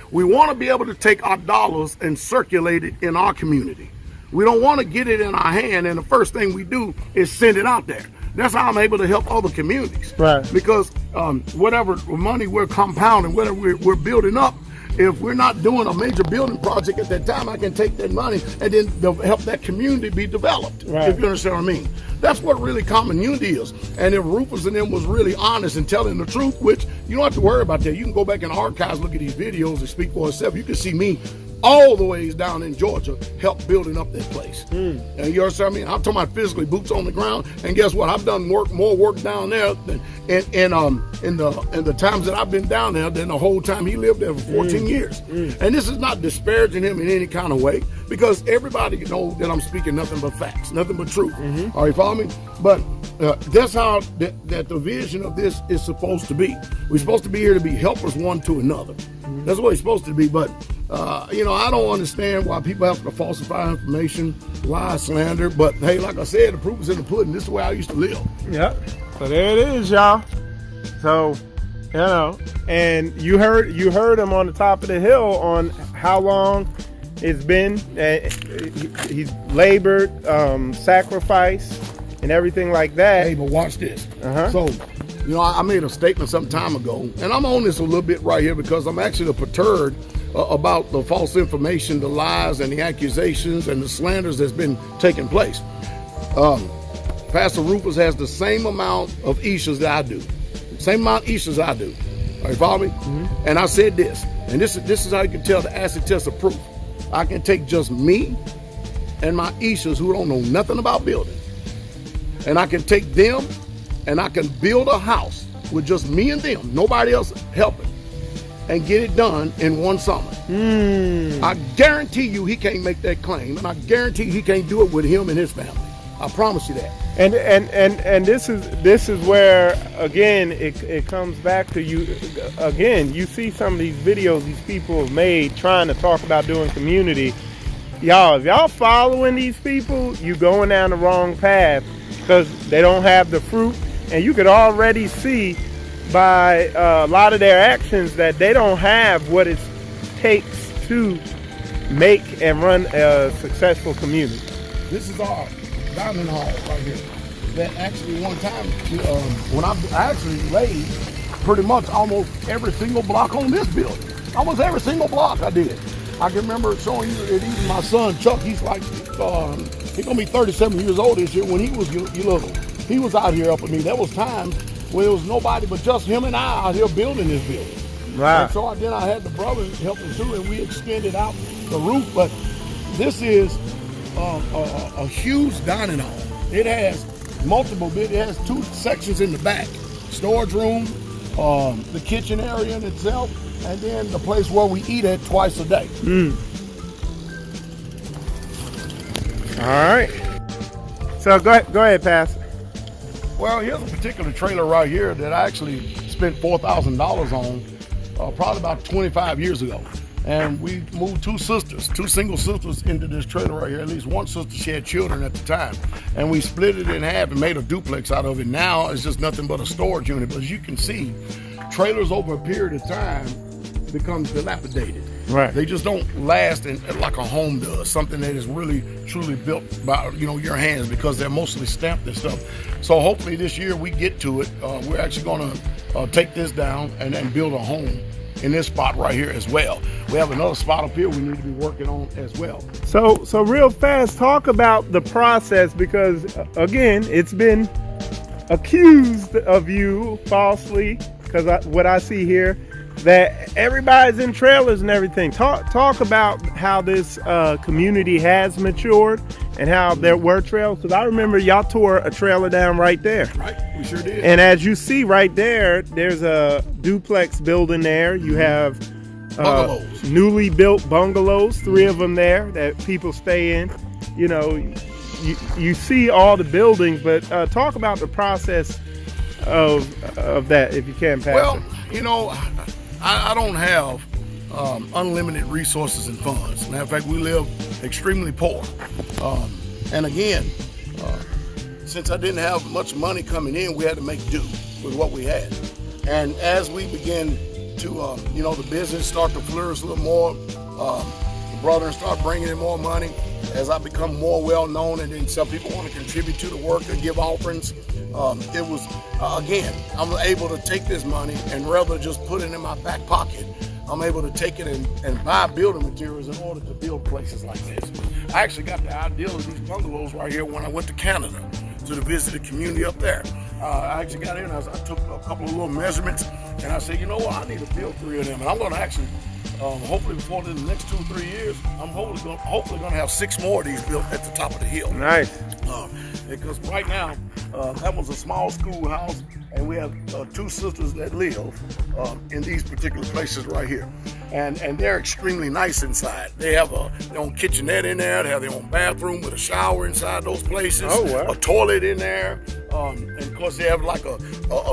We want to be able to take our dollars and circulate it in our community. We don't want to get it in our hand, and the first thing we do is send it out there. That's how I'm able to help other communities. Right. Because whatever money we're compounding, whatever we're building up, if we're not doing a major building project at that time, I can take that money and then help that community be developed. Right. If you understand what I mean. That's what really community is. And if Rufus and them was really honest and telling the truth, which you don't have to worry about that. You can go back in the archives, look at these videos and speak for itself. You can see me all the ways down in Georgia help building up that place. And you understand what I mean? I'm talking about physically, boots on the ground. And guess what? I've done more work down there than in the times that I've been down there than the whole time he lived there for 14 years. And this is not disparaging him in any kind of way, because everybody knows that I'm speaking nothing but facts, nothing but truth. Are you following me? But that's how that the vision of this is supposed to be. We're supposed to be here to be helpers one to another. That's what it's supposed to be. But I don't understand why people have to falsify information, lie, slander. But hey, like I said, the proof is in the pudding. This is the way I used to live. Yep. So there it is, y'all. So, and you heard him on the top of the hill on how long it's been. He's labored, sacrificed, and everything like that. Hey, but watch this. So, I made a statement some time ago, and I'm on this a little bit right here because I'm actually perturbed about the false information, the lies, and the accusations, and the slanders that's been taking place. Pastor Rufus has the same amount of Ishas that I do. Same amount of Ishas I do. Are you following me? And I said this, and this is how you can tell the acid test of proof. I can take just me and my Ishas who don't know nothing about building, and I can take them and I can build a house with just me and them, nobody else helping. and get it done in one summer. I guarantee you he can't make that claim, and I guarantee he can't do it with him and his family. I promise you that. And this is where again it comes back to you again. You see some of these videos these people have made trying to talk about doing community. Y'all, if y'all following these people, you going down the wrong path because they don't have the fruit, and you could already see by a lot of their actions that they don't have what it takes to make and run a successful community. This is our dining hall right here. That actually one time, when I actually laid pretty much almost every single block on this building. Almost every single block I did. I can remember showing you that even my son Chuck, he's like, he's gonna be 37 years old this year. When he was little, he was out here helping me. There was times where there was nobody but just him and I out here building this building. Right. And so then I had the brothers helping too, and we extended out the roof. But this is a huge dining hall. It has multiple bits. It has 2 sections in the back: storage room, the kitchen area in itself, and then the place where we eat at twice a day. All right. So go ahead, Pastor. Well, here's a particular trailer right here that I actually spent $4,000 on probably about 25 years ago. And we moved 2 single sisters into this trailer right here. At least one sister, she had children at the time. And we split it in half and made a duplex out of it. Now it's just nothing but a storage unit. But as you can see, trailers over a period of time becomes dilapidated. Right. They just don't last like a home does, something that is really truly built by your hands, because they're mostly stamped and stuff. So hopefully this year we get to it. We're actually going to take this down and then build a home in this spot right here as well. We have another spot up here we need to be working on as well. So real fast, talk about the process, because again, it's been accused of you falsely, because what I see here, that everybody's in trailers and everything. Talk about how this community has matured and how there were trailers. Because I remember y'all tore a trailer down right there. Right, we sure did. And as you see right there, there's a duplex building there. You have newly built bungalows, 3 of them there that people stay in. You see all the buildings, but talk about the process of that, if you can, Pastor. Well, I don't have unlimited resources and funds. Matter of fact, we live extremely poor. And again, since I didn't have much money coming in, we had to make do with what we had. And as we begin to, the business start to flourish a little more, the brothers start bringing in more money, as I become more well-known, and then some people want to contribute to the work and give offerings, it was, again, I'm able to take this money and rather just put it in my back pocket, I'm able to take it and buy building materials in order to build places like this. I actually got the idea of these bungalows right here when I went to Canada to visit the community up there. I actually got in, I took a couple of little measurements, and I said, you know what, I need to build 3 of them, and I'm going to actually, hopefully before the next 2 or 3 years, I'm hopefully going to have 6 more of these built at the top of the hill. Nice. Because right now, that was a small schoolhouse, and we have 2 sisters that live in these particular places right here. And they're extremely nice inside. They have their own kitchenette in there. They have their own bathroom with a shower inside those places. Oh, wow. A toilet in there. And of course, they have like a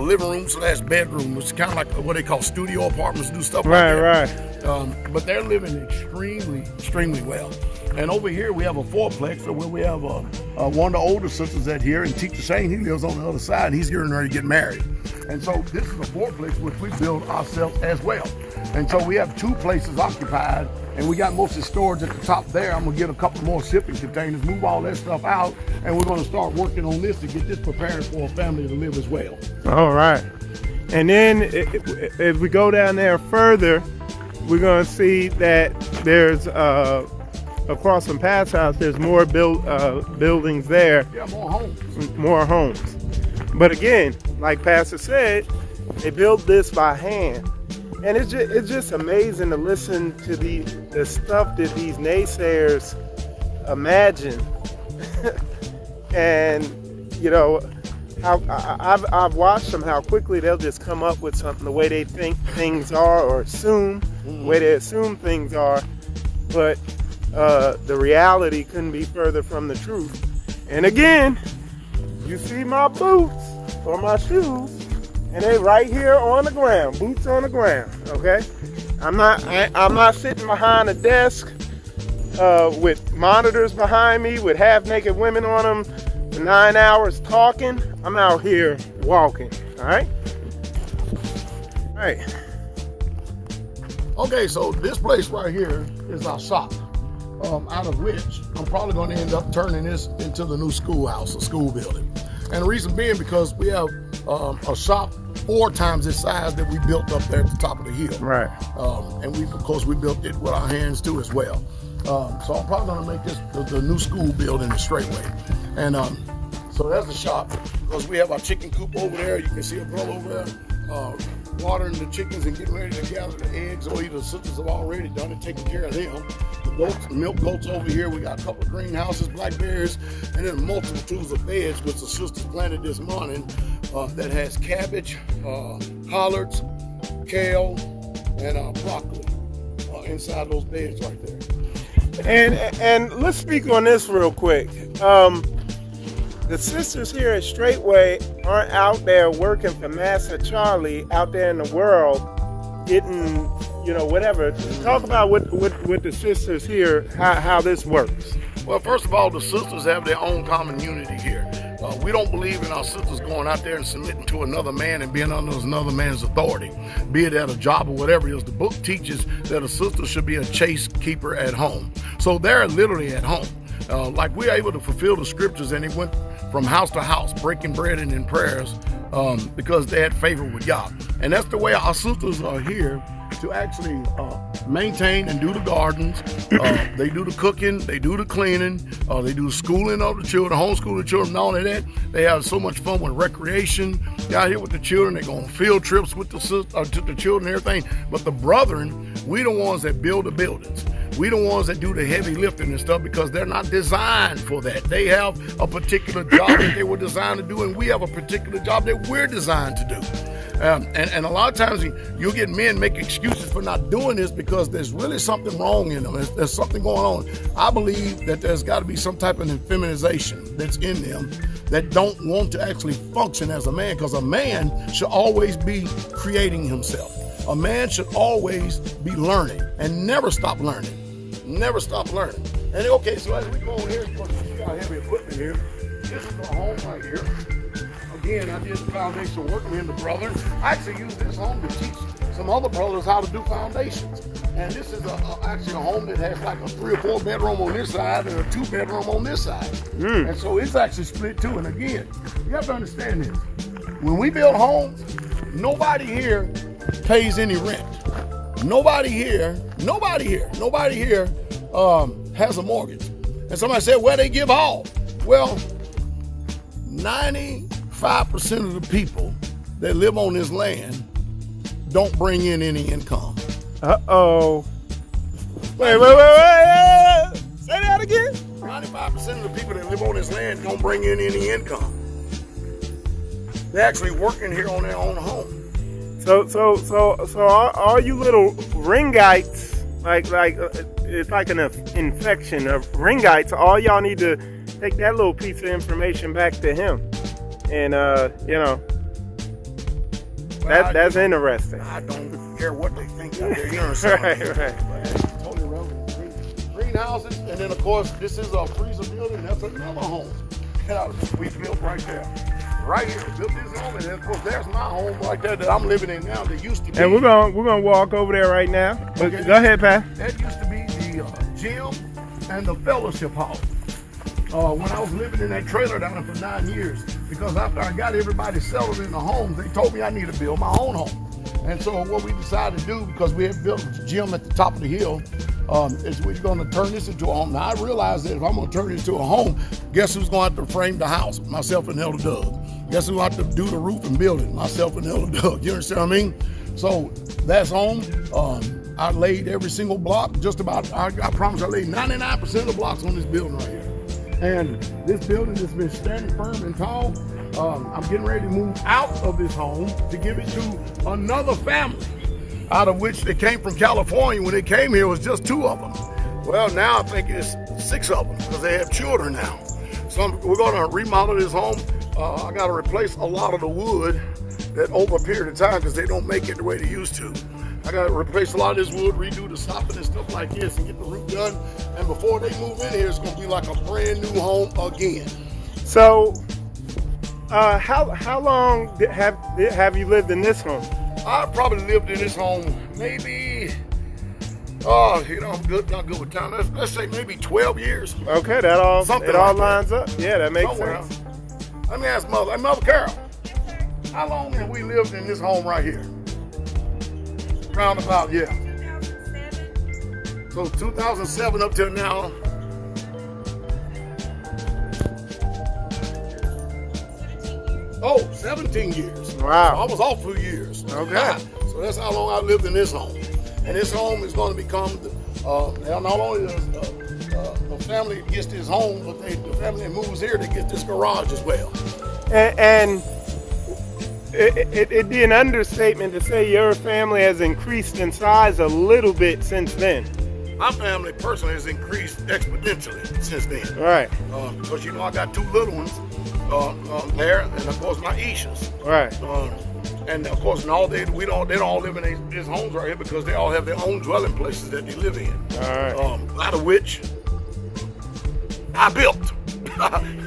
living room / bedroom, which is kind of like what they call studio apartments, do stuff like that. Right. But they're living extremely well. And over here we have a 4-plex where we have one of the older sisters that here, and Teacher Shane, he lives on the other side, and he's getting ready to get married. And so this is a 4-plex which we build ourselves as well. And so we have 2 places occupied, and we got mostly storage at the top there. I'm gonna get a couple more shipping containers, move all that stuff out, and we're gonna start working on this to get this prepared for a family to live as well. All right. And then if we go down there further, we're gonna see that there's across from Pat's house, there's more buildings there. Yeah, more homes. More homes. But again, like Pastor said, they built this by hand. And it's just amazing to listen to the stuff that these naysayers imagine. And, I've watched them, how quickly they'll just come up with something, the way they think things are, or assume, the way they assume things are, but the reality couldn't be further from the truth. And again, you see my boots or my shoes, and they right here on the ground, boots on the ground, okay? I'm not sitting behind a desk with monitors behind me with half-naked women on them for 9 hours talking. I'm out here walking, all right? All right. Okay, so this place right here is our shop, out of which I'm probably going to end up turning this into the new schoolhouse, a school building. And the reason being because we have a shop 4 times this size that we built up there at the top of the hill. Right. And of course, we built it with our hands too as well. So I'm probably going to make this the new school building in Straitway. And so that's the shop, because we have our chicken coop over there. You can see a brother over there watering the chickens and getting ready to gather the eggs, or either the sisters have already done it, taking care of them. The goats, the milk goats over here. We got a couple of greenhouses, blackberries, and then multitudes of beds which the sisters planted this morning that has cabbage, collards, kale, and broccoli inside those beds right there. And let's speak on this real quick. The sisters here at Straitway aren't out there working for Master Charlie out there in the world getting, whatever. Talk about with the sisters here, how this works. Well, first of all, the sisters have their own common unity here. We don't believe in our sisters going out there and submitting to another man and being under another man's authority, be it at a job or whatever it is. The book teaches that a sister should be a chaste keeper at home. So they're literally at home. Like we're able to fulfill the scriptures, and it went from house to house, breaking bread and in prayers, because they had favor with God. And that's the way our sisters are here to actually maintain and do the gardens. They do the cooking, they do the cleaning, they do the schooling of the children, homeschool the children, and all of that. They have so much fun with recreation. They're out here with the children. They go on field trips with to the children and everything. But the brethren, we the ones that build the buildings. We the ones that do the heavy lifting and stuff, because they're not designed for that. They have a particular job that they were designed to do, and we have a particular job that we're designed to do. And a lot of times you'll get men make excuses for not doing this because there's really something wrong in them. There's something going on. I believe that there's got to be some type of effeminization that's in them that don't want to actually function as a man, because a man should always be creating himself. A man should always be learning and never stop learning. Never stop learning. And okay, so as we go on here, of course, you see our heavy equipment here. This is our home right here. Again, I did the foundation work, me and the brothers. I actually used this home to teach some other brothers how to do foundations. And this is actually a home that has like a 3 or 4 bedroom on this side and a 2 bedroom on this side. And so it's actually split too. And again, you have to understand this. When we build homes, nobody here pays any rent. Nobody here has a mortgage. And somebody said, well, they give all. Well, 95% of the people that live on this land don't bring in any income. Uh-oh. Wait. Say that again? 95% of the people that live on this land don't bring in any income. They're actually working here on their own home. So all you little ringites, like it's like an infection of ringites. All y'all need to take that little piece of information back to him, and that's interesting. I don't care what they think out there. You know what I'm saying? Right. Totally relevant. Greenhouses, and then of course this is a freezer building. That's another home that we built right there. Right here, built this home, and of course there's my home right there that I'm living in now. That used to be. And we're gonna walk over there right now. Okay. Go ahead, Pat. That used to be the gym and the fellowship hall. When I was living in that trailer down there for 9 years, because after I got everybody settled in the homes, they told me I need to build my own home. And so what we decided to do, because we had built a gym at the top of the hill, is we're going to turn this into a home. Now I realized that if I'm going to turn it into a home, guess who's going to have to frame the house? Myself and Elder Doug. Guess who have to do the roof and build it? Myself and Elder Doug. You understand what I mean? So that's home. I laid every single block, just about, I promise I laid 99% of the blocks on this building right here. And this building has been standing firm and tall. I'm getting ready to move out of this home to give it to another family, out of which they came from California. When they came here, it was just 2 of them. Well, now I think it's 6 of them because they have children now. So we're going to remodel this home. I got to replace a lot of the wood that over a period of time because they don't make it the way they used to. I got to replace a lot of this wood, redo the soffit and stuff like this, and get the roof done. And before they move in here, it's going to be like a brand new home again. So, how long have you lived in this home? I probably lived in this home maybe, I'm not good with time. Let's say maybe 12 years. Okay, that all like lines up. Yeah, that makes sense. Let me ask Mother Carol, how long have we lived in this home right here? Roundabout, yeah. 2007. So 2007 up till now. 17 years. Wow. So I was off 2 years. Okay. So that's how long I lived in this home. And this home is going to become, not only the family that gets this home, but the family that moves here, that gets this garage as well. And it'd be an understatement to say your family has increased in size a little bit since then. My family personally has increased exponentially since then. Right. Because I got 2 little ones there, and of course my Ishas. Right. And of course, they don't all live in these homes right here because they all have their own dwelling places that they live in. All right. Out of which I built.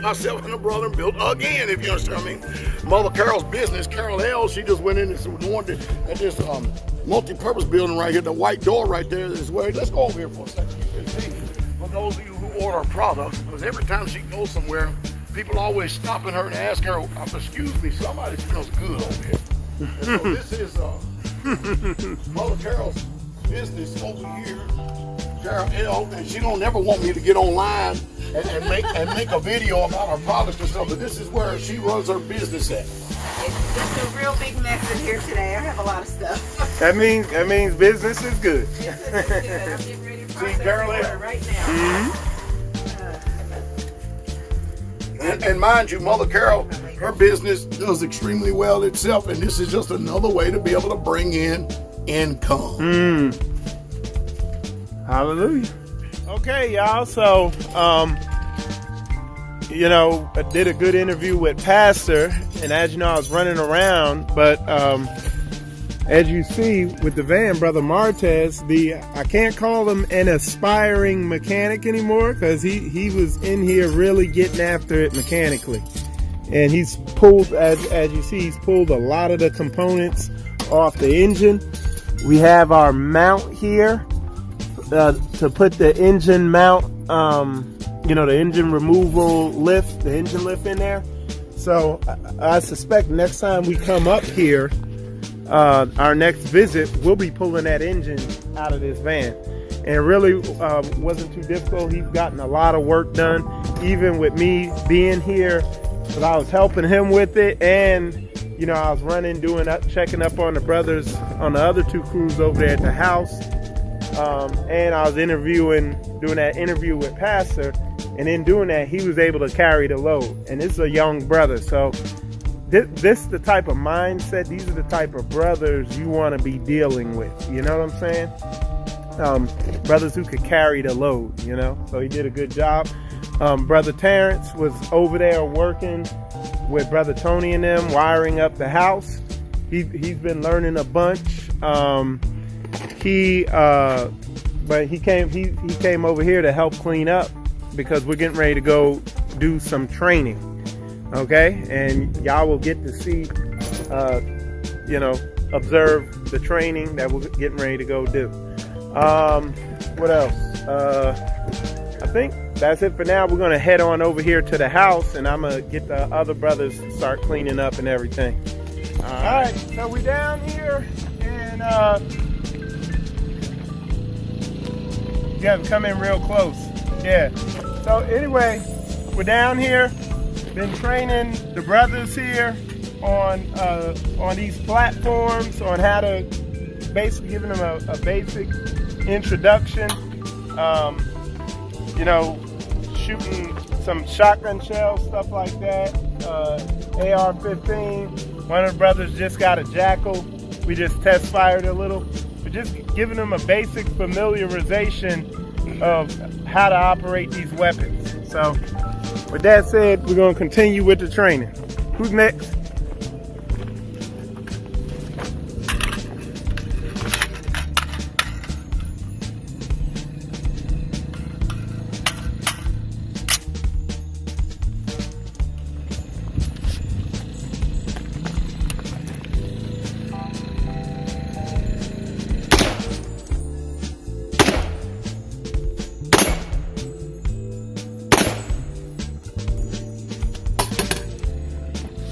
Myself and a brother built again, if you understand what I mean. Mother Carol's business, Carol L., she just went in and wanted at this multi-purpose building right here, the white door right there is where, let's go over here for a second. For those of you who order products, because every time she goes somewhere, people always stopping her and ask her, excuse me, somebody smells good over here. And so this is Mother Carol's business over here, Carol L., and she don't never want me to get online and make a video about her products and stuff, but this is where she runs her business at. It's a real big mess in here today. I have a lot of stuff. That means business is good. Business is good. I'm getting ready to process Carol, order right now. And mind you, Mother Carol, her business does extremely well itself, and this is just another way to be able to bring in income. Hallelujah. Okay, y'all. So, I did a good interview with Pastor, and as you know, I was running around, but as you see with the van, Brother Martez, I can't call him an aspiring mechanic anymore because he was in here really getting after it mechanically. And he's pulled, as you see, he's pulled a lot of the components off the engine. We have our mount here to put the engine mount, the engine removal lift, the engine lift in there. So I suspect next time we come up here, our next visit, we'll be pulling that engine out of this van. And it really wasn't too difficult. He's gotten a lot of work done, even with me being here, but I was helping him with it. And, I was checking up on the brothers on the other 2 crews over there at the house. And I was doing that interview with Pastor. And in doing that, he was able to carry the load. And this is a young brother. So this is the type of mindset, these are the type of brothers you want to be dealing with. You know what I'm saying? Brothers who could carry the load, So he did a good job. Brother Terrence was over there working with Brother Tony and them, wiring up the house. He's been learning a bunch. But he came over here to help clean up because we're getting ready to go do some training. Okay, and y'all will get to see, observe the training that we're getting ready to go do. What else? I think that's it for now. We're going to head on over here to the house, and I'm going to get the other brothers to start cleaning up and everything. All right, so we're down here, and you have to come in real close. Yeah. So anyway, we're down here. Been training the brothers here on these platforms, on how to basically giving them a basic introduction. Shooting some shotgun shells, stuff like that. AR-15. One of the brothers just got a Jackal. We just test fired a little. We're just giving them a basic familiarization of how to operate these weapons. So, with that said, we're going to continue with the training. Who's next?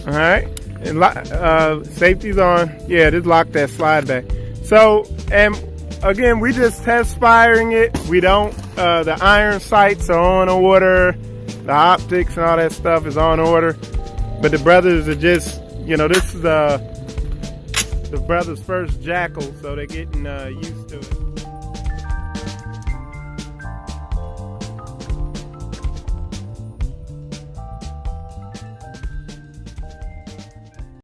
All right, and safety's on. Yeah, just lock that slide back. So, and again, we just test firing it. We don't, the iron sights are on order. The optics and all that stuff is on order. But the brothers are just, you know, this is the brothers' first Jackal, so they're getting used to it.